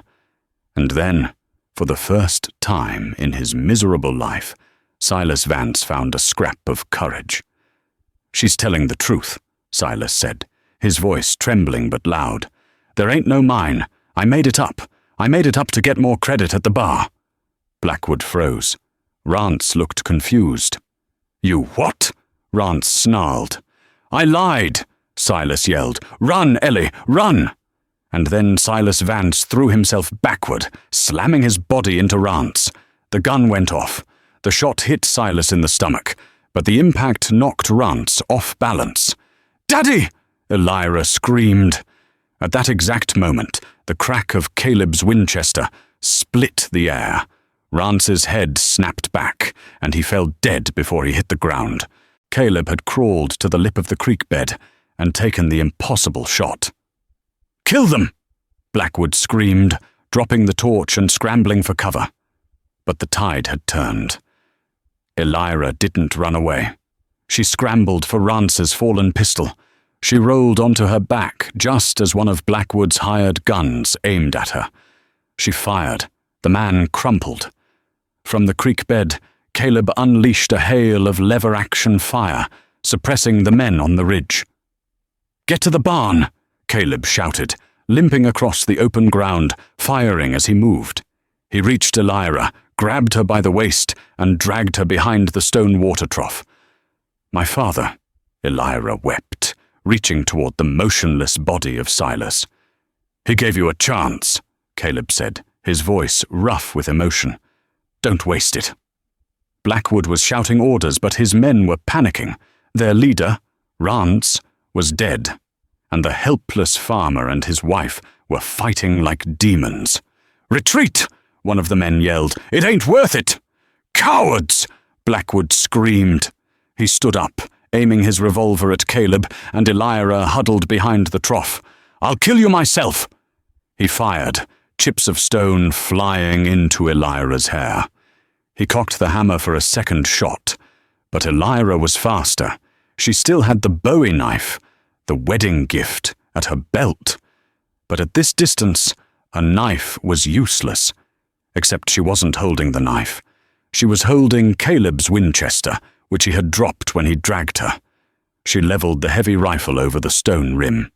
A: And then, for the first time in his miserable life, Silas Vance found a scrap of courage. "She's telling the truth," Silas said, his voice trembling but loud. "There ain't no mine. I made it up. I made it up to get more credit at the bar." Blackwood froze. Rance looked confused. "You what?" Rance snarled. "I lied," Silas yelled. "Run, Ellie, run!" And then Silas Vance threw himself backward, slamming his body into Rance. The gun went off. The shot hit Silas in the stomach, but the impact knocked Rance off balance. "Daddy!" Elira screamed. At that exact moment, the crack of Caleb's Winchester split the air. Rance's head snapped back, and he fell dead before he hit the ground. Caleb had crawled to the lip of the creek bed and taken the impossible shot. "Kill them!" Blackwood screamed, dropping the torch and scrambling for cover. But the tide had turned. Elira didn't run away. She scrambled for Rance's fallen pistol. She rolled onto her back just as one of Blackwood's hired guns aimed at her. She fired. The man crumpled. From the creek bed, Caleb unleashed a hail of lever-action fire, suppressing the men on the ridge. "Get to the barn!" Caleb shouted, limping across the open ground, firing as he moved. He reached Elira, grabbed her by the waist, and dragged her behind the stone water trough. "My father," Elira wept, reaching toward the motionless body of Silas. "He gave you a chance," Caleb said, his voice rough with emotion. "Don't waste it." Blackwood was shouting orders, but his men were panicking. Their leader, Rance, was dead, and the helpless farmer and his wife were fighting like demons. "Retreat!" one of the men yelled. "It ain't worth it!" "Cowards!" Blackwood screamed. He stood up, aiming his revolver at Caleb, and Elira huddled behind the trough. "I'll kill you myself!" He fired, chips of stone flying into Elira's hair. He cocked the hammer for a second shot, but Elira was faster. She still had the Bowie knife, the wedding gift, at her belt. But at this distance, a knife was useless. Except she wasn't holding the knife. She was holding Caleb's Winchester, which he had dropped when he dragged her. She leveled the heavy rifle over the stone rim.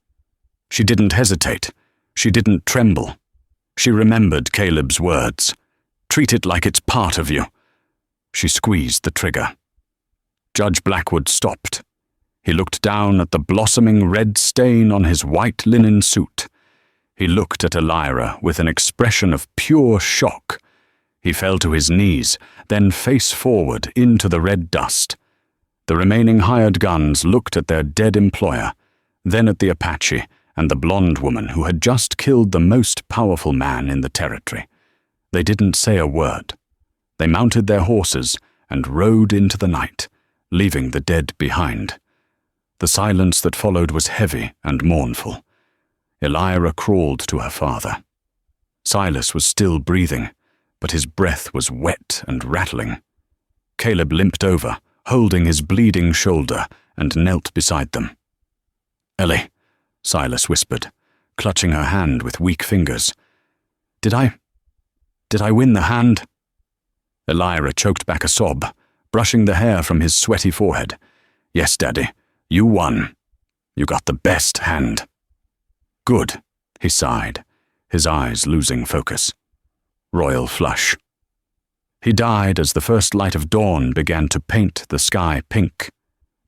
A: She didn't hesitate. She didn't tremble. She remembered Caleb's words. "Treat it like it's part of you." She squeezed the trigger. Judge Blackwood stopped. He looked down at the blossoming red stain on his white linen suit. He looked at Elira with an expression of pure shock. He fell to his knees, then face forward into the red dust. The remaining hired guns looked at their dead employer, then at the Apache and the blonde woman who had just killed the most powerful man in the territory. They didn't say a word. They mounted their horses and rode into the night, leaving the dead behind. The silence that followed was heavy and mournful. Elira crawled to her father. Silas was still breathing, but his breath was wet and rattling. Caleb limped over, holding his bleeding shoulder, and knelt beside them. "Ellie," Silas whispered, clutching her hand with weak fingers. Did I win the hand?" Elira choked back a sob, brushing the hair from his sweaty forehead. "Yes, Daddy, you won. You got the best hand." "Good," he sighed, his eyes losing focus. Royal flush. He died as the first light of dawn began to paint the sky pink.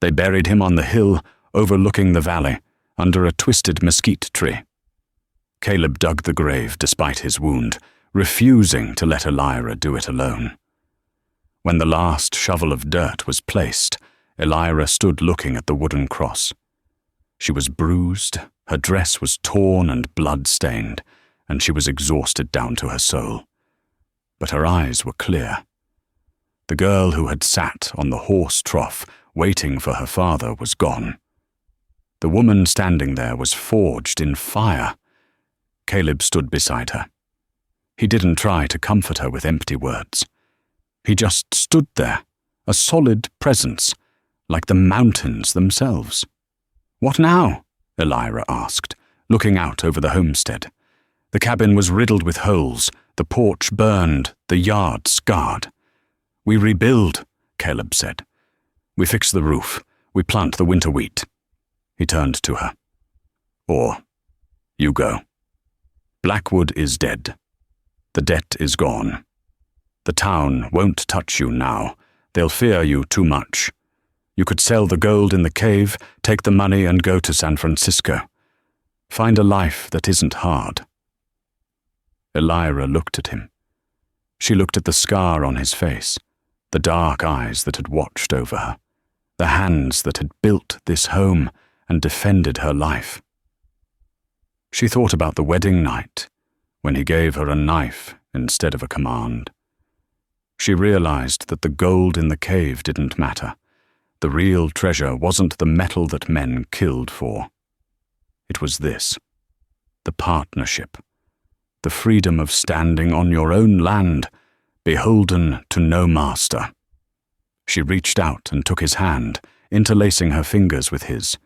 A: They buried him on the hill overlooking the valley, under a twisted mesquite tree. Caleb dug the grave despite his wound, refusing to let Elira do it alone. When the last shovel of dirt was placed, Elira stood looking at the wooden cross. She was bruised, her dress was torn and blood-stained, and she was exhausted down to her soul. But her eyes were clear. The girl who had sat on the horse trough waiting for her father was gone. The woman standing there was forged in fire. Caleb stood beside her. He didn't try to comfort her with empty words. He just stood there, a solid presence, like the mountains themselves. "What now?" Elira asked, looking out over the homestead. The cabin was riddled with holes, the porch burned, the yard scarred. "We rebuild," Caleb said. "We fix the roof, we plant the winter wheat." He turned to her. "Or, you go. Blackwood is dead. The debt is gone. The town won't touch you now. They'll fear you too much. You could sell the gold in the cave, take the money and go to San Francisco. Find a life that isn't hard." Elira looked at him. She looked at the scar on his face, the dark eyes that had watched over her, the hands that had built this home and defended her life. She thought about the wedding night, when he gave her a knife instead of a command. She realized that the gold in the cave didn't matter. The real treasure wasn't the metal that men killed for. It was this, the partnership, the freedom of standing on your own land, beholden to no master. She reached out and took his hand, interlacing her fingers with his.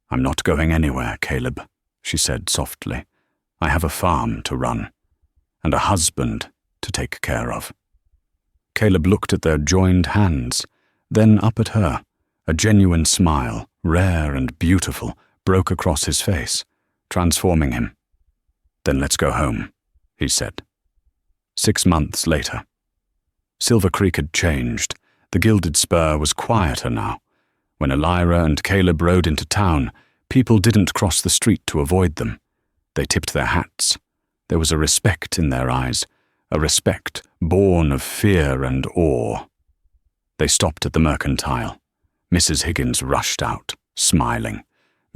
A: "I'm not going anywhere, Caleb," she said softly. "I have a farm to run, and a husband to take care of." Caleb looked at their joined hands, then up at her. A genuine smile, rare and beautiful, broke across his face, transforming him. "Then let's go home," he said. 6 months later. Silver Creek had changed. The Gilded Spur was quieter now. When Elira and Caleb rode into town, people didn't cross the street to avoid them. They tipped their hats. There was a respect in their eyes, a respect born of fear and awe. They stopped at the Mercantile. Mrs. Higgins rushed out, smiling.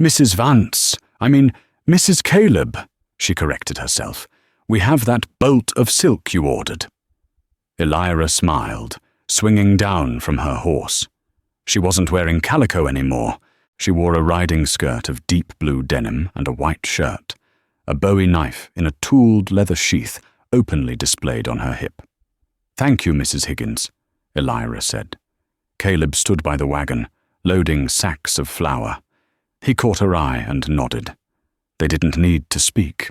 A: "Mrs. Vance, Mrs. Caleb," she corrected herself. "We have that bolt of silk you ordered." Elira smiled, swinging down from her horse. She wasn't wearing calico anymore. She wore a riding skirt of deep blue denim and a white shirt, a Bowie knife in a tooled leather sheath openly displayed on her hip. "Thank you, Mrs. Higgins," Elira said. Caleb stood by the wagon, loading sacks of flour. He caught her eye and nodded. They didn't need to speak.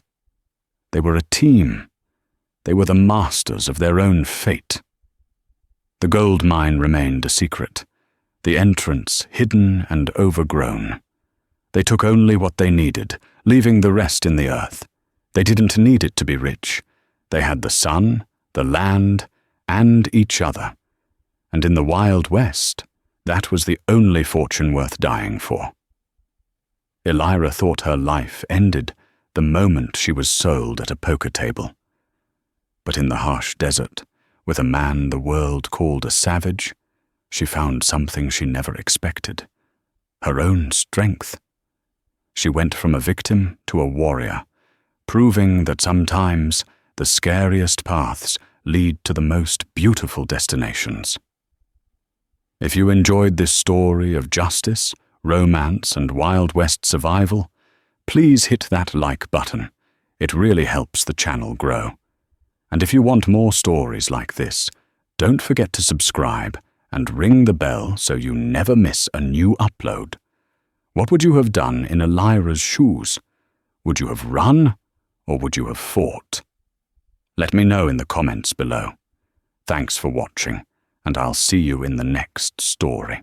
A: They were a team. They were the masters of their own fate. The gold mine remained a secret, the entrance hidden and overgrown. They took only what they needed, leaving the rest in the earth. They didn't need it to be rich. They had the sun, the land, and each other. And in the Wild West, that was the only fortune worth dying for. Elira thought her life ended the moment she was sold at a poker table. But in the harsh desert, with a man the world called a savage, she found something she never expected: her own strength. She went from a victim to a warrior, proving that sometimes the scariest paths lead to the most beautiful destinations. If you enjoyed this story of justice, romance, and Wild West survival, please hit that like button. It really helps the channel grow. And if you want more stories like this, don't forget to subscribe and ring the bell so you never miss a new upload. What would you have done in Elira's shoes? Would you have run, or would you have fought? Let me know in the comments below. Thanks for watching, and I'll see you in the next story.